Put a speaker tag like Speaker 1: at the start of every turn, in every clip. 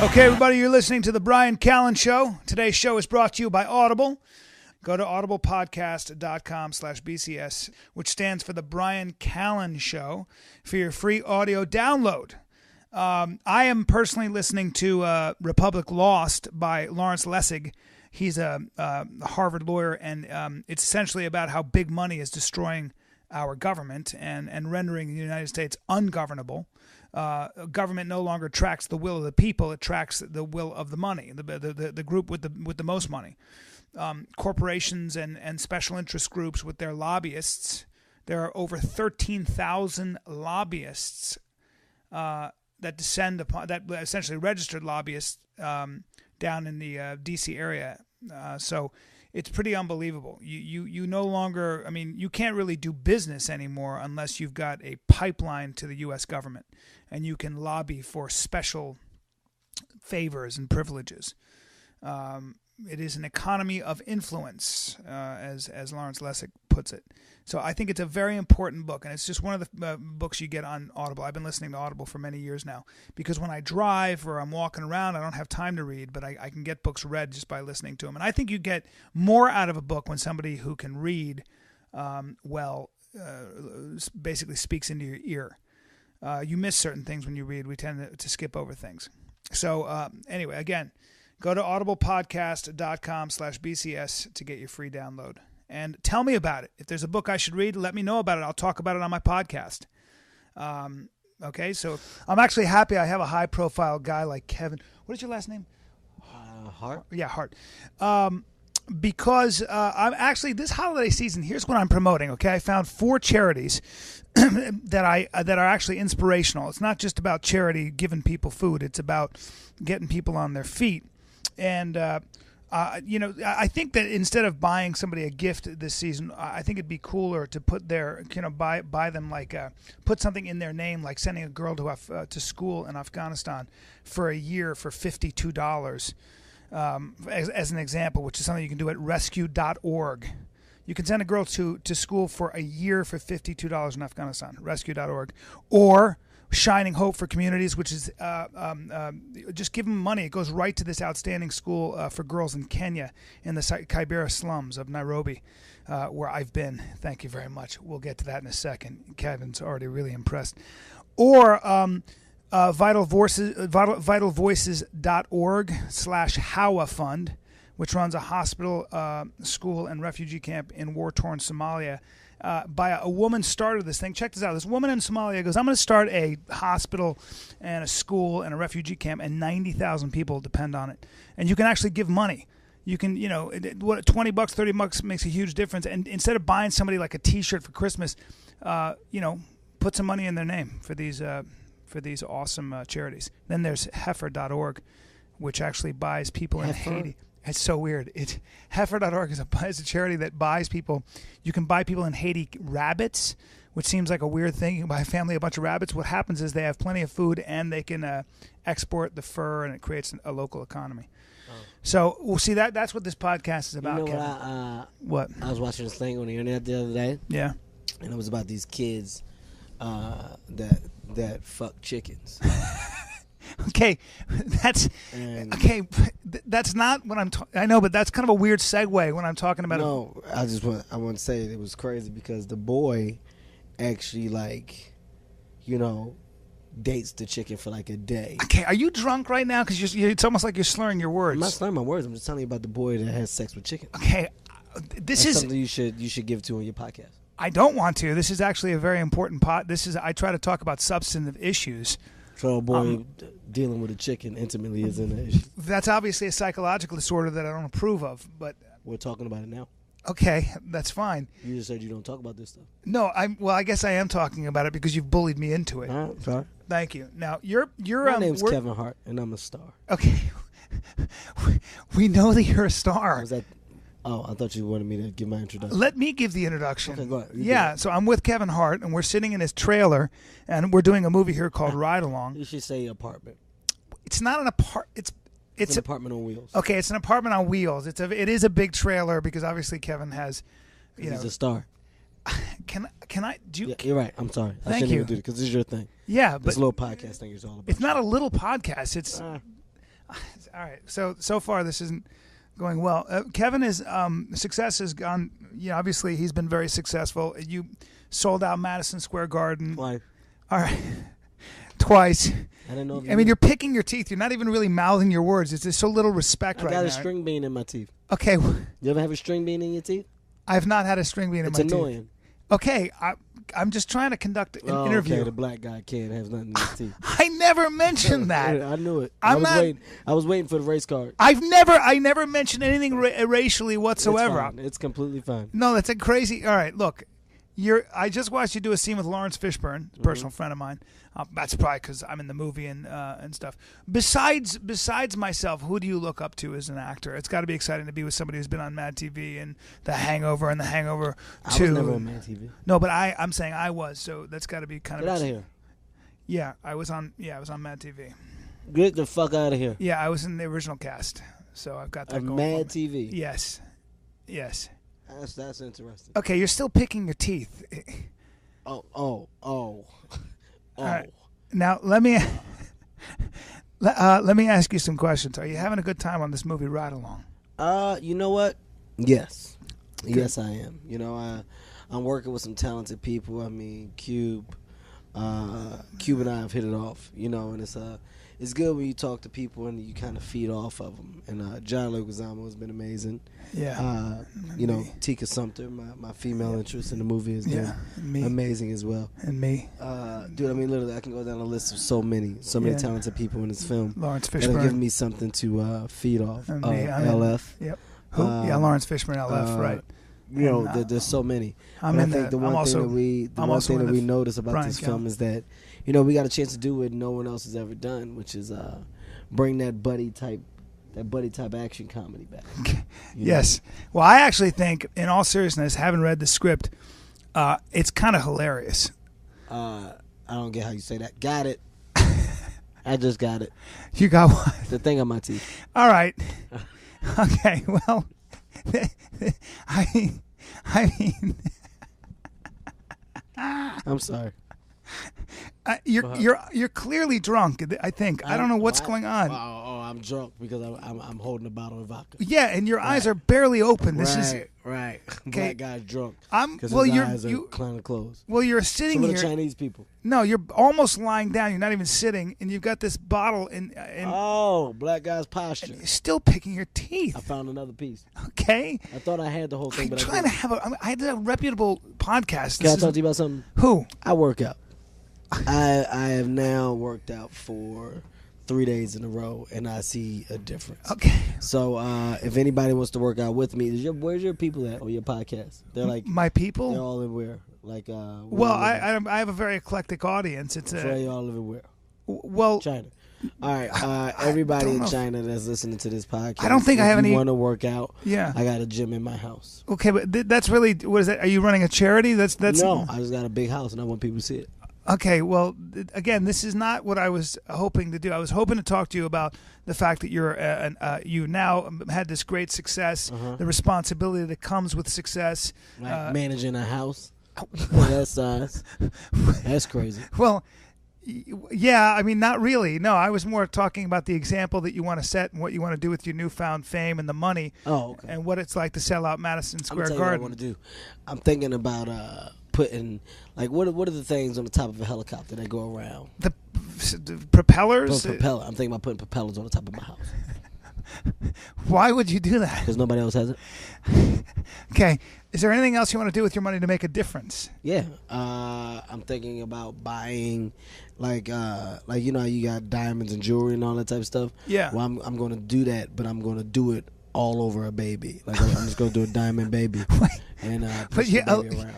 Speaker 1: Okay, everybody, you're listening to the Bryan Callen Show. Today's show is brought to you by Audible. Go to audiblepodcast.com/BCS, which stands for the Bryan Callen Show, for your free audio download. I am personally listening to Republic Lost by Lawrence Lessig. He's a Harvard lawyer, and it's essentially about how big money is destroying our government and rendering the United States ungovernable. Government no longer tracks the will of the people; it tracks the will of the money, the group with the most money. Corporations and special interest groups with their lobbyists. There are over 13,000 lobbyists that descend upon that, essentially registered lobbyists down in the D.C. area. So it's pretty unbelievable. You no longer, I mean, you can't really do business anymore unless you've got a pipeline to the U.S. government and you can lobby for special favors and privileges. It is an economy of influence, as Lawrence Lessig puts it. So I think it's a very important book, and it's just one of the books you get on Audible. I've been listening to Audible for many years now because when I drive or I'm walking around, I don't have time to read, but I can get books read just by listening to them. And I think you get more out of a book when somebody who can read basically speaks into your ear. You miss certain things when you read. We tend to skip over things. So anyway, again, go to audiblepodcast.com/BCS to get your free download. And tell me about it. If there's a book I should read, let me know about it. I'll talk about it on my podcast. Okay, so I'm actually happy I have a high-profile guy like Kevin. What is your last name?
Speaker 2: Hart?
Speaker 1: Yeah, Hart. Because I'm actually, this holiday season, here's what I'm promoting, okay? I found 4 charities that are actually inspirational. It's not just about charity giving people food. It's about getting people on their feet. And, I think that instead of buying somebody a gift this season, I think it'd be cooler to put buy them put something in their name, like sending a girl to school in Afghanistan for a year for $52, as an example, which is something you can do at rescue.org. You can send a girl to school for a year for $52 in Afghanistan, rescue.org, or Shining Hope for Communities, which is just give them money. It goes right to this outstanding school for girls in Kenya in the Kibera slums of Nairobi, where I've been. Thank you very much. We'll get to that in a second. Kevin's already really impressed. Or vitalvoices.org/Hawa Fund, which runs a hospital, school, and refugee camp in war-torn Somalia. By a woman started this thing. Check this out. This woman in Somalia goes, I'm going to start a hospital and a school and a refugee camp, and 90,000 people depend on it. And you can actually give money. You can, $20, $30 makes a huge difference. And instead of buying somebody like a T-shirt for Christmas, put some money in their name for these awesome charities. Then there's heifer.org, which actually buys people in Haiti. It's so weird. Heifer.org is a charity that buys people. You can buy people in Haiti rabbits, which seems like a weird thing. You can buy a family a bunch of rabbits. What happens is they have plenty of food and they can export the fur, and it creates a local economy. Oh. So we'll see that's what this podcast is about.
Speaker 2: What? I was watching this thing on the internet the other day.
Speaker 1: Yeah.
Speaker 2: And it was about these kids that fuck chickens.
Speaker 1: Okay, that's not what I'm. I know, but that's kind of a weird segue when I'm talking about.
Speaker 2: No, I want to say it was crazy because the boy actually dates the chicken for like a day.
Speaker 1: Okay, are you drunk right now? Because it's almost like you're slurring your words.
Speaker 2: I'm not slurring my words. I'm just telling you about the boy that has sex with chickens.
Speaker 1: Okay,
Speaker 2: That's something you should give to on your podcast.
Speaker 1: I don't want to. This is actually a very important I try to talk about substantive issues.
Speaker 2: So a boy dealing with a chicken intimately isn't an issue.
Speaker 1: That's obviously a psychological disorder that I don't approve of, but
Speaker 2: we're talking about it now.
Speaker 1: Okay, that's fine.
Speaker 2: You just said you don't talk about this stuff.
Speaker 1: No, I guess I am talking about it because you've bullied me into it.
Speaker 2: All right, sorry.
Speaker 1: Thank you. Now my
Speaker 2: name's Kevin Hart, and I'm a star.
Speaker 1: Okay, we know that you're a star.
Speaker 2: Oh, I thought you wanted me to give my introduction.
Speaker 1: Let me give the introduction.
Speaker 2: Okay, go ahead.
Speaker 1: Yeah, so I'm with Kevin Hart, and we're sitting in his trailer, and we're doing a movie here called Ride Along.
Speaker 2: You should say apartment.
Speaker 1: It's not an apartment. It's
Speaker 2: an apartment on wheels.
Speaker 1: Okay, it's an apartment on wheels. It is a big trailer because obviously Kevin has,
Speaker 2: He's a star.
Speaker 1: Can I? Do you?
Speaker 2: Yeah, you're right. I'm sorry.
Speaker 1: Thank you.
Speaker 2: Do it because this is your thing.
Speaker 1: Yeah, but
Speaker 2: this little podcast thing is all about.
Speaker 1: It's not a little podcast. It's All right. So far this isn't going well. Kevin is success has gone. Obviously he's been very successful. You sold out Madison Square Garden.
Speaker 2: Twice.
Speaker 1: All right. Twice.
Speaker 2: I don't know.
Speaker 1: I mean, you're picking your teeth. You're not even really mouthing your words. It's just so little respect right now.
Speaker 2: I got a string bean in my teeth.
Speaker 1: Okay.
Speaker 2: You ever have a string bean in your teeth?
Speaker 1: I've not had a string bean in my teeth.
Speaker 2: It's annoying.
Speaker 1: Okay, I'm just trying to conduct an interview.
Speaker 2: Okay, the black guy can't have nothing in his teeth.
Speaker 1: I never mentioned that.
Speaker 2: I knew it. I was waiting for the race card.
Speaker 1: I never mentioned anything racially whatsoever.
Speaker 2: It's completely fine.
Speaker 1: No, that's a crazy. All right, look, I just watched you do a scene with Lawrence Fishburne, a personal friend of mine. That's probably because I'm in the movie and stuff. Besides myself, who do you look up to as an actor? It's got to be exciting to be with somebody who's been on Mad TV and The Hangover and The Hangover 2.
Speaker 2: I was never on Mad TV.
Speaker 1: No, but I'm saying I was, so that's got to be kind of.
Speaker 2: Get out of here.
Speaker 1: Yeah, I was on Mad TV.
Speaker 2: Get the fuck out of here.
Speaker 1: Yeah, I was in the original cast, so I've got that going.
Speaker 2: Mad TV.
Speaker 1: Yes.
Speaker 2: That's interesting.
Speaker 1: Okay, you're still picking your teeth.
Speaker 2: Oh.
Speaker 1: All right. Now let me ask you some questions. Are you having a good time on this movie Ride Along?
Speaker 2: You know what? Yes.
Speaker 1: Good.
Speaker 2: Yes, I am. I'm working with some talented people. I mean, Cube and I have hit it off. And it's good when you talk to people and you kind of feed off of them. And John Leguizamo has been amazing.
Speaker 1: Yeah.
Speaker 2: Tika Sumpter, my female interest in the movie, has been amazing as well.
Speaker 1: And me.
Speaker 2: Dude, I mean, literally, I can go down a list of so many talented people in this film.
Speaker 1: Lawrence
Speaker 2: That
Speaker 1: Fishburne.
Speaker 2: have given me something to feed off.
Speaker 1: And me.
Speaker 2: LF.
Speaker 1: Yep. Who? Lawrence Fishburne, LF, right.
Speaker 2: There's so many.
Speaker 1: I think the one thing that
Speaker 2: we notice about
Speaker 1: Bryan
Speaker 2: this
Speaker 1: Callen.
Speaker 2: film is that, we got a chance to do what no one else has ever done, which is bring that buddy type action comedy back.
Speaker 1: Yes. Well, I actually think, in all seriousness, having read the script, it's kind of hilarious.
Speaker 2: I don't get how you say that. Got it. I just got it.
Speaker 1: You got what?
Speaker 2: The thing on my teeth.
Speaker 1: All right. Okay. Well, I mean,
Speaker 2: I'm sorry.
Speaker 1: You're clearly drunk. I think. I don't know what's going on.
Speaker 2: Oh, I'm drunk because I'm holding a bottle of vodka.
Speaker 1: Yeah, and your eyes are barely open. This is
Speaker 2: right.
Speaker 1: Okay.
Speaker 2: Black guy's drunk.
Speaker 1: His
Speaker 2: eyes are kind of closed.
Speaker 1: Well, you're sitting
Speaker 2: Some
Speaker 1: here.
Speaker 2: of the Chinese people.
Speaker 1: No, you're almost lying down. You're not even sitting, and you've got this bottle in
Speaker 2: black guy's posture.
Speaker 1: you're still picking your teeth.
Speaker 2: I found another piece.
Speaker 1: Okay.
Speaker 2: I thought I had the whole thing,
Speaker 1: I'm
Speaker 2: but
Speaker 1: trying to have I had a reputable podcast.
Speaker 2: Can I talk to you about something?
Speaker 1: Who?
Speaker 2: I work out. I have now worked out for 3 days in a row, and I see a difference.
Speaker 1: Okay.
Speaker 2: So if anybody wants to work out with me, where's your people at on your podcast? They're like
Speaker 1: my people.
Speaker 2: They're all in where? Like
Speaker 1: well, I have a very eclectic audience. It's
Speaker 2: they all live in where?
Speaker 1: Well,
Speaker 2: China. All right, everybody in China that's listening to this podcast.
Speaker 1: I don't think I have any.
Speaker 2: Want to work out?
Speaker 1: Yeah.
Speaker 2: I got a gym in my house.
Speaker 1: Okay, but that's really what is that? Are you running a charity? That's
Speaker 2: no. I just got a big house and I want people to see it.
Speaker 1: Okay, well, again, this is not what I was hoping to do. I was hoping to talk to you about the fact that you now had this great success, the responsibility that comes with success.
Speaker 2: Like managing a house that size. That's crazy.
Speaker 1: Well, yeah, I mean, not really. No, I was more talking about the example that you want to set and what you want to do with your newfound fame and the money.
Speaker 2: Oh, okay.
Speaker 1: And what it's like to sell out Madison Square Garden.
Speaker 2: What I want to do. I'm thinking about putting, like, what are the things on the top of a helicopter that go around?
Speaker 1: The propellers?
Speaker 2: Propeller. I'm thinking about putting propellers on the top of my house.
Speaker 1: Why would you do that?
Speaker 2: Because nobody else has it.
Speaker 1: Okay. Is there anything else you want to do with your money to make a difference?
Speaker 2: Yeah. I'm thinking about buying, like you know how you got diamonds and jewelry and all that type of stuff?
Speaker 1: Yeah.
Speaker 2: Well, I'm going to do that, but I'm going to do it all over a baby. Like, I'm just going to do a diamond baby. And push the baby around.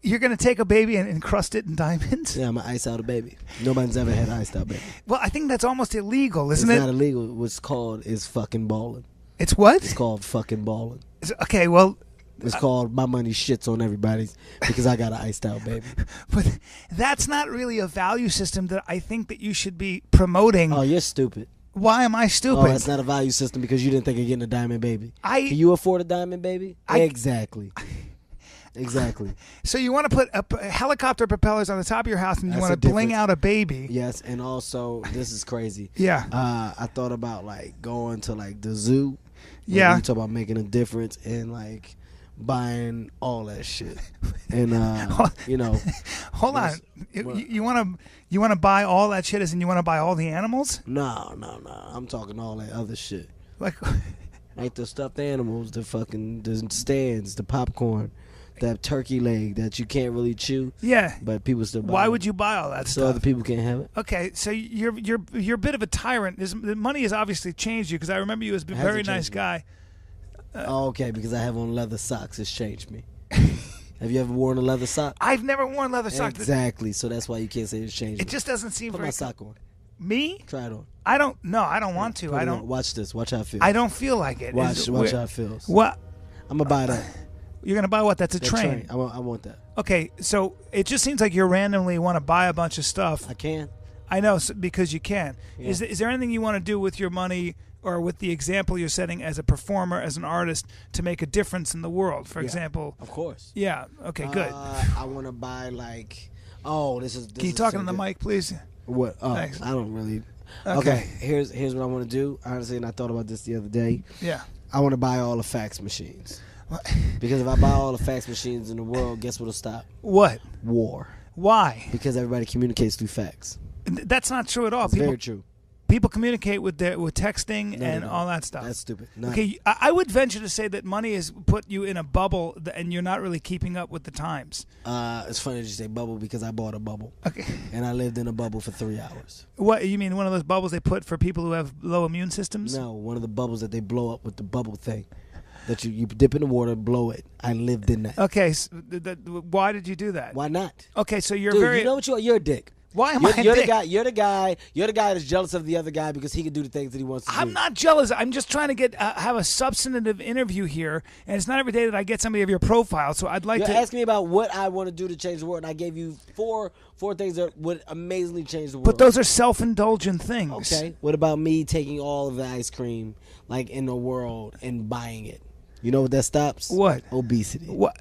Speaker 1: You're gonna take a baby and encrust it in diamonds?
Speaker 2: Yeah, I'm gonna ice out a baby. Nobody's ever had an iced out baby.
Speaker 1: Well, I think that's almost illegal, isn't it?
Speaker 2: It's not illegal. What's called is fucking balling.
Speaker 1: It's what?
Speaker 2: It's called fucking balling.
Speaker 1: Okay, well,
Speaker 2: it's called my money shits on everybody's because I got an iced out baby.
Speaker 1: But that's not really a value system that I think that you should be promoting.
Speaker 2: Oh, you're stupid.
Speaker 1: Why am I stupid?
Speaker 2: Oh, that's not a value system because you didn't think of getting a diamond baby. Can you afford a diamond baby? Exactly. Exactly.
Speaker 1: So you want to put helicopter propellers on the top of your house, and you
Speaker 2: That's
Speaker 1: want
Speaker 2: the
Speaker 1: to bling
Speaker 2: difference.
Speaker 1: out a baby.
Speaker 2: Yes, and also this is crazy.
Speaker 1: Yeah.
Speaker 2: I thought about like going to like the zoo.
Speaker 1: Yeah.
Speaker 2: You talk about making a difference and like buying all that shit, and you know.
Speaker 1: Hold on. You want to buy all that shit, as in you want to buy all the animals?
Speaker 2: No. I'm talking all that other shit.
Speaker 1: Like
Speaker 2: the stuffed animals, the stands, the popcorn, that turkey leg that you can't really chew.
Speaker 1: Yeah.
Speaker 2: But people still buy.
Speaker 1: Why
Speaker 2: it.
Speaker 1: would you buy all that
Speaker 2: So
Speaker 1: stuff?
Speaker 2: other people can't have it.
Speaker 1: Okay, so you're a bit of a tyrant. The money has obviously changed you, because I remember you as a very nice guy.
Speaker 2: Okay, because I have on leather socks. It's changed me. Have you ever worn a leather sock?
Speaker 1: I've never worn leather socks.
Speaker 2: Exactly. So that's why you can't say it's changed.
Speaker 1: It just doesn't seem
Speaker 2: Put
Speaker 1: very.
Speaker 2: my sock on.
Speaker 1: Me?
Speaker 2: Try it on.
Speaker 1: I don't. No, I don't want to.
Speaker 2: Put
Speaker 1: I
Speaker 2: it
Speaker 1: don't.
Speaker 2: on. Watch this. Watch how it feels.
Speaker 1: I don't feel like it.
Speaker 2: Watch how it feels.
Speaker 1: What?
Speaker 2: I'm gonna buy that.
Speaker 1: You're gonna buy what? That's a
Speaker 2: That
Speaker 1: train.
Speaker 2: I want that.
Speaker 1: Okay, so it just seems like you randomly want to buy a bunch of stuff.
Speaker 2: I can.
Speaker 1: I know, because you can.
Speaker 2: Yeah.
Speaker 1: Is there anything you want to do with your money, or with the example you're setting as a performer, as an artist, to make a difference in the world? For example.
Speaker 2: Of course.
Speaker 1: Yeah. Okay. Good.
Speaker 2: I want to buy like. Oh, this is.
Speaker 1: Can you talk into the mic, please?
Speaker 2: What? Oh,
Speaker 1: Thanks.
Speaker 2: I don't really.
Speaker 1: Okay.
Speaker 2: Here's what I want to do. Honestly, and I thought about this the other day.
Speaker 1: Yeah.
Speaker 2: I want to buy all the fax machines.
Speaker 1: What?
Speaker 2: Because if I buy all the fax machines in the world, guess what'll stop?
Speaker 1: What?
Speaker 2: War.
Speaker 1: Why?
Speaker 2: Because everybody communicates through fax.
Speaker 1: That's not true at all.
Speaker 2: It's very true.
Speaker 1: People communicate with texting and all that stuff.
Speaker 2: That's stupid. No.
Speaker 1: Okay, I would venture to say that money has put you in a bubble, and you're not really keeping up with the times.
Speaker 2: It's funny that you say bubble because I bought a bubble.
Speaker 1: Okay.
Speaker 2: And I lived in a bubble for 3 hours.
Speaker 1: What, you mean one of those bubbles they put for people who have low immune systems?
Speaker 2: No, one of the bubbles that they blow up with the bubble thing. That you dip in the water, blow it. I lived in that.
Speaker 1: Okay, so why did you do that?
Speaker 2: Why not?
Speaker 1: Okay, so you're
Speaker 2: Dude,
Speaker 1: very.
Speaker 2: you know what you are? You're a dick.
Speaker 1: Why am
Speaker 2: You're
Speaker 1: I a
Speaker 2: the
Speaker 1: dick?
Speaker 2: guy. You're the guy that's jealous of the other guy because he can do the things that he wants to do.
Speaker 1: I'm not jealous. I'm just trying to get have a substantive interview here, and it's not every day that I get somebody of your profile. So I'd like
Speaker 2: You're
Speaker 1: to
Speaker 2: asking me about what I want to do to change the world, and I gave you four things that would amazingly change the world.
Speaker 1: But those are self-indulgent things.
Speaker 2: Okay. What about me taking all of the ice cream, like in the world, and buying it? You know what that stops?
Speaker 1: What?
Speaker 2: Obesity.
Speaker 1: What?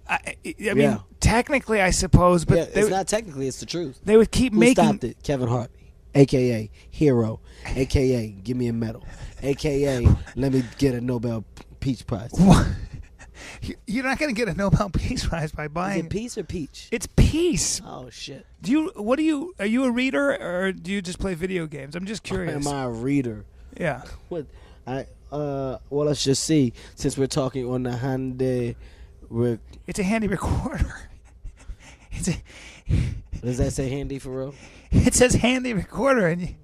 Speaker 1: I mean, technically, I suppose, but
Speaker 2: it's not technically. It's the truth.
Speaker 1: they would keep
Speaker 2: Who
Speaker 1: making.
Speaker 2: stopped it? Kevin Hart, a.k.a. Hero, a.k.a. Give me a medal, a.k.a. Let me get a Nobel Peace Prize.
Speaker 1: What? You're not going to get a Nobel Peace Prize by
Speaker 2: Is
Speaker 1: buying.
Speaker 2: it peace or peach?
Speaker 1: It's peace.
Speaker 2: Oh shit!
Speaker 1: Are you a reader, or do you just play video games? I'm just curious.
Speaker 2: Am I a reader?
Speaker 1: Yeah.
Speaker 2: What? Well, let's just see. Since we're talking on the Hyundai,
Speaker 1: It's a handy recorder.
Speaker 2: does that say handy for real?
Speaker 1: It says handy recorder, and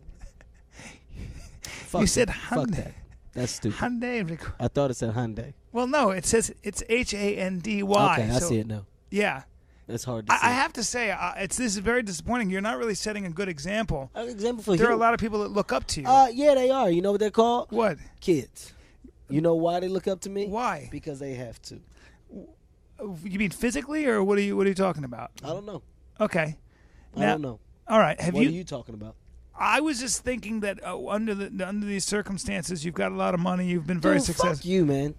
Speaker 2: Fuck
Speaker 1: you said
Speaker 2: that. Fuck
Speaker 1: Hyundai.
Speaker 2: that. That's stupid.
Speaker 1: Hyundai recorder.
Speaker 2: I thought it said Hyundai.
Speaker 1: Well, no, it says it's Handy.
Speaker 2: Okay, I see it now.
Speaker 1: Yeah.
Speaker 2: That's hard to see.
Speaker 1: I have to say, this is very disappointing. You're not really setting a good example.
Speaker 2: An example for
Speaker 1: There are a
Speaker 2: who?
Speaker 1: lot of people that look up to you.
Speaker 2: Yeah, they are. You know what they're called?
Speaker 1: What?
Speaker 2: Kids. You know why they look up to me?
Speaker 1: Why?
Speaker 2: Because they have to.
Speaker 1: You mean physically, or what are you talking about?
Speaker 2: I don't know.
Speaker 1: Okay.
Speaker 2: I don't know.
Speaker 1: All right.
Speaker 2: What are you talking about?
Speaker 1: I was just thinking that under these circumstances, you've got a lot of money. You've been very successful.
Speaker 2: Fuck you, man.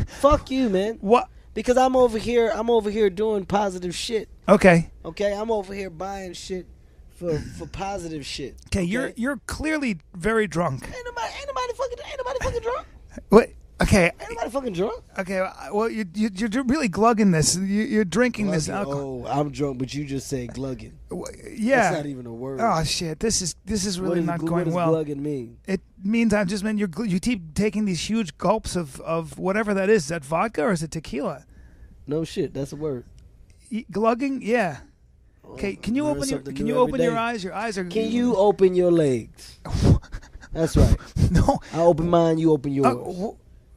Speaker 2: Fuck you, man.
Speaker 1: What?
Speaker 2: Because I'm over here doing positive shit.
Speaker 1: Okay.
Speaker 2: Okay, I'm over here buying shit for positive shit.
Speaker 1: Okay, you're clearly very drunk.
Speaker 2: Ain't nobody fucking drunk.
Speaker 1: What? Okay.
Speaker 2: Ain't nobody fucking drunk.
Speaker 1: Okay. Well, you're really glugging this. You're drinking this alcohol.
Speaker 2: Oh, I'm drunk, but you just said glugging.
Speaker 1: Yeah.
Speaker 2: That's not even a word.
Speaker 1: Oh shit! This is really not going well.
Speaker 2: What does glugging mean?
Speaker 1: It means you keep taking these huge gulps of whatever that is. Is that vodka or is it tequila?
Speaker 2: No shit. That's a word.
Speaker 1: Glugging? Yeah. Okay. Can you open your eyes? Your eyes are.
Speaker 2: Can you open your legs? That's right.
Speaker 1: No.
Speaker 2: I open mine. You open yours.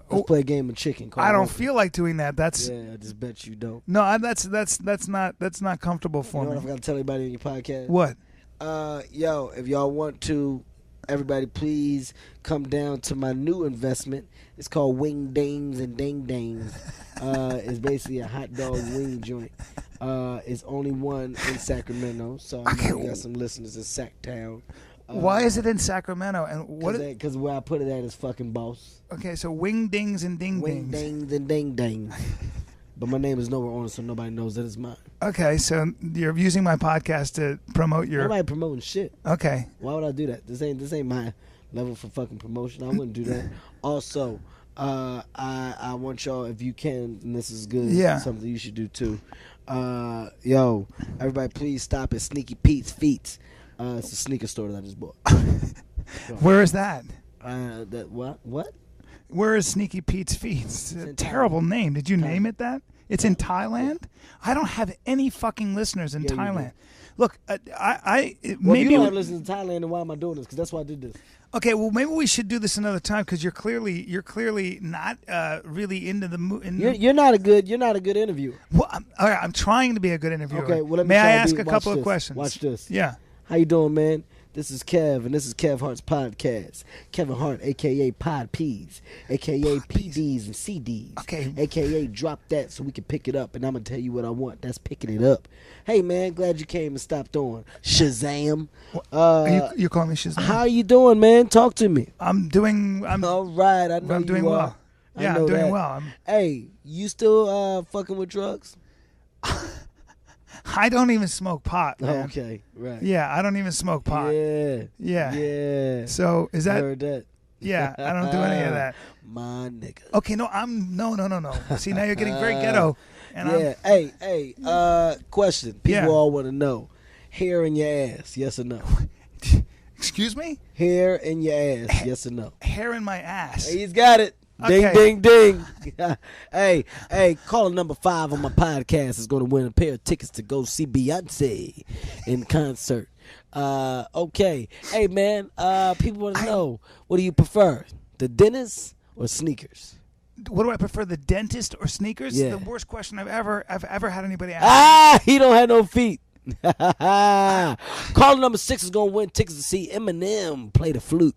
Speaker 2: Let's play a game of chicken.
Speaker 1: I don't feel like doing that. That's
Speaker 2: I just bet you don't.
Speaker 1: No, that's not comfortable for
Speaker 2: You know
Speaker 1: me.
Speaker 2: what I forgot to tell everybody in your podcast?
Speaker 1: What?
Speaker 2: Yo, if y'all want to, everybody please come down to my new investment. It's called Wing Dings and Ding Dings. It's basically a hot dog wing joint. It's only one in Sacramento, so I know we got some listeners in Sacktown.
Speaker 1: Why is it in Sacramento? And what?
Speaker 2: Because where I put it at is fucking boss.
Speaker 1: Okay, so Wing Dings and Ding
Speaker 2: Wing
Speaker 1: Dings.
Speaker 2: Dings and Ding Dings. but my name is nowhere on it, so nobody knows that it's mine.
Speaker 1: Okay, so you're using my podcast to promote your.
Speaker 2: Nobody promoting shit.
Speaker 1: Okay.
Speaker 2: Why would I do that? This ain't my level for fucking promotion. I wouldn't do that. Also, I want y'all, if you can, and this is good.
Speaker 1: Yeah.
Speaker 2: Something you should do too. Yo, everybody, please stop at Sneaky Pete's Feet. It's a sneaker store that I just bought.
Speaker 1: Where is that?
Speaker 2: What?
Speaker 1: Where is Sneaky Pete's Feet? It's a terrible name. Did you name it that? It's in Thailand? I don't have any fucking listeners in Thailand. Look, maybe
Speaker 2: if you don't have listeners in Thailand, then why am I doing this? Because that's why I did this.
Speaker 1: Okay, well, maybe we should do this another time because you're clearly not really into the
Speaker 2: You're not a good interviewer.
Speaker 1: Well, all right, I'm trying to be a good interviewer.
Speaker 2: Okay, well, let me
Speaker 1: May
Speaker 2: try
Speaker 1: I
Speaker 2: to
Speaker 1: ask
Speaker 2: be-
Speaker 1: a couple
Speaker 2: watch
Speaker 1: of
Speaker 2: this.
Speaker 1: questions?
Speaker 2: Watch this.
Speaker 1: Yeah.
Speaker 2: How you doing, man? This is Kev, and this is Kev Hart's podcast. Kevin Hart, a.k.a. Pod P's, a.k.a. PDs and CDs,
Speaker 1: Okay.
Speaker 2: a.k.a. drop that so we can pick it up, and I'm going to tell you what I want. That's picking it up. Hey, man, glad you came and stopped on. Shazam.
Speaker 1: You're calling me Shazam?
Speaker 2: How you doing, man? Talk to me.
Speaker 1: I'm doing.
Speaker 2: All right, I know
Speaker 1: I'm doing
Speaker 2: you are.
Speaker 1: well.
Speaker 2: I
Speaker 1: Yeah,
Speaker 2: know
Speaker 1: I'm doing
Speaker 2: that.
Speaker 1: well.
Speaker 2: Hey, you still fucking with drugs?
Speaker 1: I don't even smoke pot, man.
Speaker 2: Okay, right.
Speaker 1: Yeah, I don't even smoke pot.
Speaker 2: Yeah.
Speaker 1: Yeah.
Speaker 2: Yeah.
Speaker 1: So is
Speaker 2: I
Speaker 1: that?
Speaker 2: heard that.
Speaker 1: Yeah, I don't do any of that.
Speaker 2: My nigga.
Speaker 1: Okay, no. See, now you're getting very ghetto. And
Speaker 2: Yeah. Hey. Question. People
Speaker 1: Yeah.
Speaker 2: all want to know: hair in your ass? Yes or no?
Speaker 1: Excuse me?
Speaker 2: Hair in your ass? Yes or no?
Speaker 1: Hair in my ass.
Speaker 2: Hey, he's got it. Ding,
Speaker 1: Okay.
Speaker 2: ding, ding. Hey, caller number 5 on my podcast is going to win a pair of tickets to go see Beyonce in concert. Okay. Hey, man, people want to know, what do you prefer, the dentist or sneakers?
Speaker 1: What do I prefer, the dentist or sneakers?
Speaker 2: Yeah.
Speaker 1: The worst question I've ever had anybody ask.
Speaker 2: He don't have no feet. Caller number 6 is going to win tickets to see Eminem play the flute.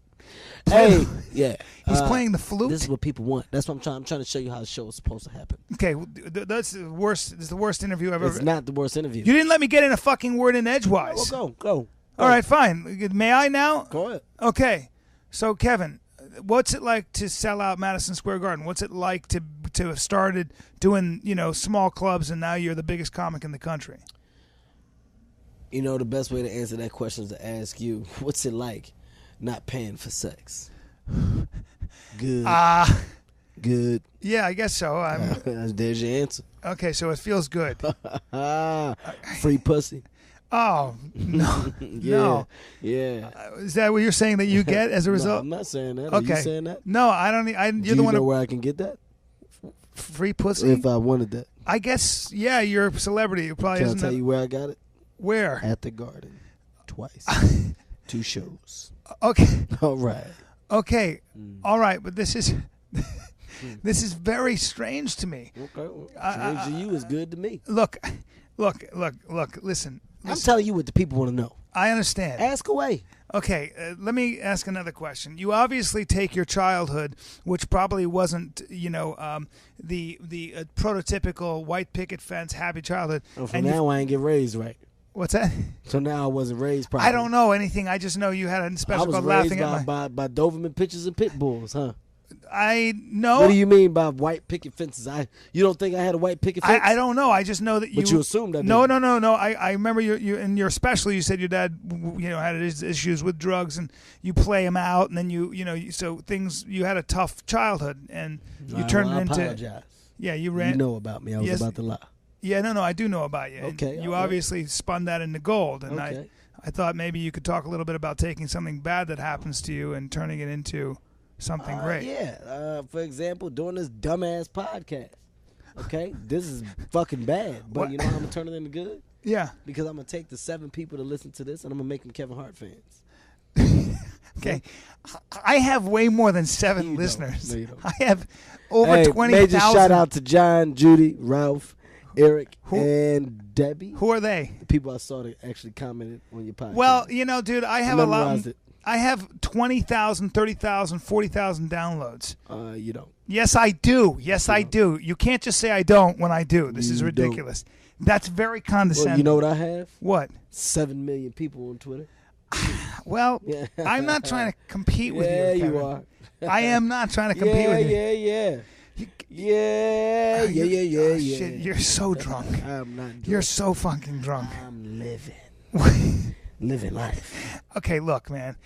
Speaker 2: Hey, yeah.
Speaker 1: He's playing the flute.
Speaker 2: This is what people want. That's what I'm trying to show you how the show is supposed to happen.
Speaker 1: Okay, well, that's the worst. This is the worst interview I've ever.
Speaker 2: It's not the worst interview.
Speaker 1: You didn't let me get in a fucking word in edgewise.
Speaker 2: Well, go.
Speaker 1: All right, fine. May I now?
Speaker 2: Go ahead.
Speaker 1: Okay. So, Kevin, what's it like to sell out Madison Square Garden? What's it like to have started doing, small clubs and now you're the biggest comic in the country?
Speaker 2: You know, the best way to answer that question is to ask you, what's it like not paying for sex? Good. Good.
Speaker 1: Yeah, I guess so.
Speaker 2: There's your answer.
Speaker 1: Okay, so it feels good.
Speaker 2: Free pussy.
Speaker 1: Oh, no.
Speaker 2: Yeah.
Speaker 1: No.
Speaker 2: Yeah.
Speaker 1: Is that what you're saying that you get as a
Speaker 2: No,
Speaker 1: result?
Speaker 2: I'm not saying that. Are
Speaker 1: Okay.
Speaker 2: you saying that?
Speaker 1: No, I don't. You're
Speaker 2: Do
Speaker 1: the
Speaker 2: you
Speaker 1: one
Speaker 2: know
Speaker 1: who
Speaker 2: where I can get that?
Speaker 1: free pussy.
Speaker 2: If I wanted that.
Speaker 1: I guess, yeah, you're a celebrity. You probably
Speaker 2: Can I
Speaker 1: isn't
Speaker 2: tell
Speaker 1: that-
Speaker 2: you where I got it?
Speaker 1: Where?
Speaker 2: At the Garden. Twice. 2 shows.
Speaker 1: Okay.
Speaker 2: All right.
Speaker 1: Okay. All right, but this is this is very strange to me.
Speaker 2: Okay. Strange to you is good to me.
Speaker 1: Look. Listen.
Speaker 2: I'm telling you what the people want to know.
Speaker 1: I understand.
Speaker 2: Ask away.
Speaker 1: Okay, let me ask another question. You obviously take your childhood, which probably wasn't, the prototypical white picket fence happy childhood.
Speaker 2: Oh, for
Speaker 1: and
Speaker 2: now, I ain't get raised right.
Speaker 1: What's that?
Speaker 2: So now I wasn't raised properly.
Speaker 1: I don't know anything. I just know you had a
Speaker 2: I
Speaker 1: special
Speaker 2: was
Speaker 1: called
Speaker 2: raised
Speaker 1: laughing at my.
Speaker 2: by Doberman pitchers and pit bulls, huh?
Speaker 1: I know.
Speaker 2: What do you mean by white picket fences? You don't think I had a white picket fence?
Speaker 1: I don't know. I just know that you.
Speaker 2: But you assumed I did.
Speaker 1: No. I remember you in your special. You said your dad, had his issues with drugs, and you play him out, and then so things. You had a tough childhood, and you turned it into.
Speaker 2: Apologize.
Speaker 1: Yeah, you ran.
Speaker 2: You know about me. I was
Speaker 1: Yes.
Speaker 2: about to lie.
Speaker 1: Yeah, no, I do know about you.
Speaker 2: Okay,
Speaker 1: You
Speaker 2: all right.
Speaker 1: obviously spun that into gold, and
Speaker 2: Okay.
Speaker 1: I thought maybe you could talk a little bit about taking something bad that happens to you and turning it into something great.
Speaker 2: Yeah. For example, doing this dumbass podcast. Okay? This is fucking bad. But
Speaker 1: What?
Speaker 2: you know how I'm going to turn it into good?
Speaker 1: Yeah.
Speaker 2: Because I'm going to take the 7 people to listen to this and I'm going to make them Kevin Hart fans.
Speaker 1: Okay. I have way more than 7
Speaker 2: You don't.
Speaker 1: listeners.
Speaker 2: No, you don't.
Speaker 1: I have over
Speaker 2: Hey,
Speaker 1: 20,000.
Speaker 2: major shout out to John, Judy, Ralph, Eric,
Speaker 1: Who?
Speaker 2: and Debbie.
Speaker 1: Who are they?
Speaker 2: The people I saw that actually commented on your podcast.
Speaker 1: Well, dude, I have a lot.
Speaker 2: Memorized it.
Speaker 1: I have 20,000, 30,000, 40,000 downloads.
Speaker 2: You don't.
Speaker 1: Yes, I do. Yes, I do. You can't just say I don't when I do. This is
Speaker 2: You
Speaker 1: ridiculous. That's very condescending.
Speaker 2: Well, you know what I have?
Speaker 1: What?
Speaker 2: 7 million people on Twitter.
Speaker 1: Well,
Speaker 2: Yeah.
Speaker 1: I'm not trying to compete with
Speaker 2: Yeah,
Speaker 1: you.
Speaker 2: you
Speaker 1: Kevin.
Speaker 2: are.
Speaker 1: I am not trying to compete with you.
Speaker 2: Yeah. Yeah.
Speaker 1: Shit, you're so drunk.
Speaker 2: I'm not drunk.
Speaker 1: You're so fucking drunk.
Speaker 2: I'm living life.
Speaker 1: Okay, look, man.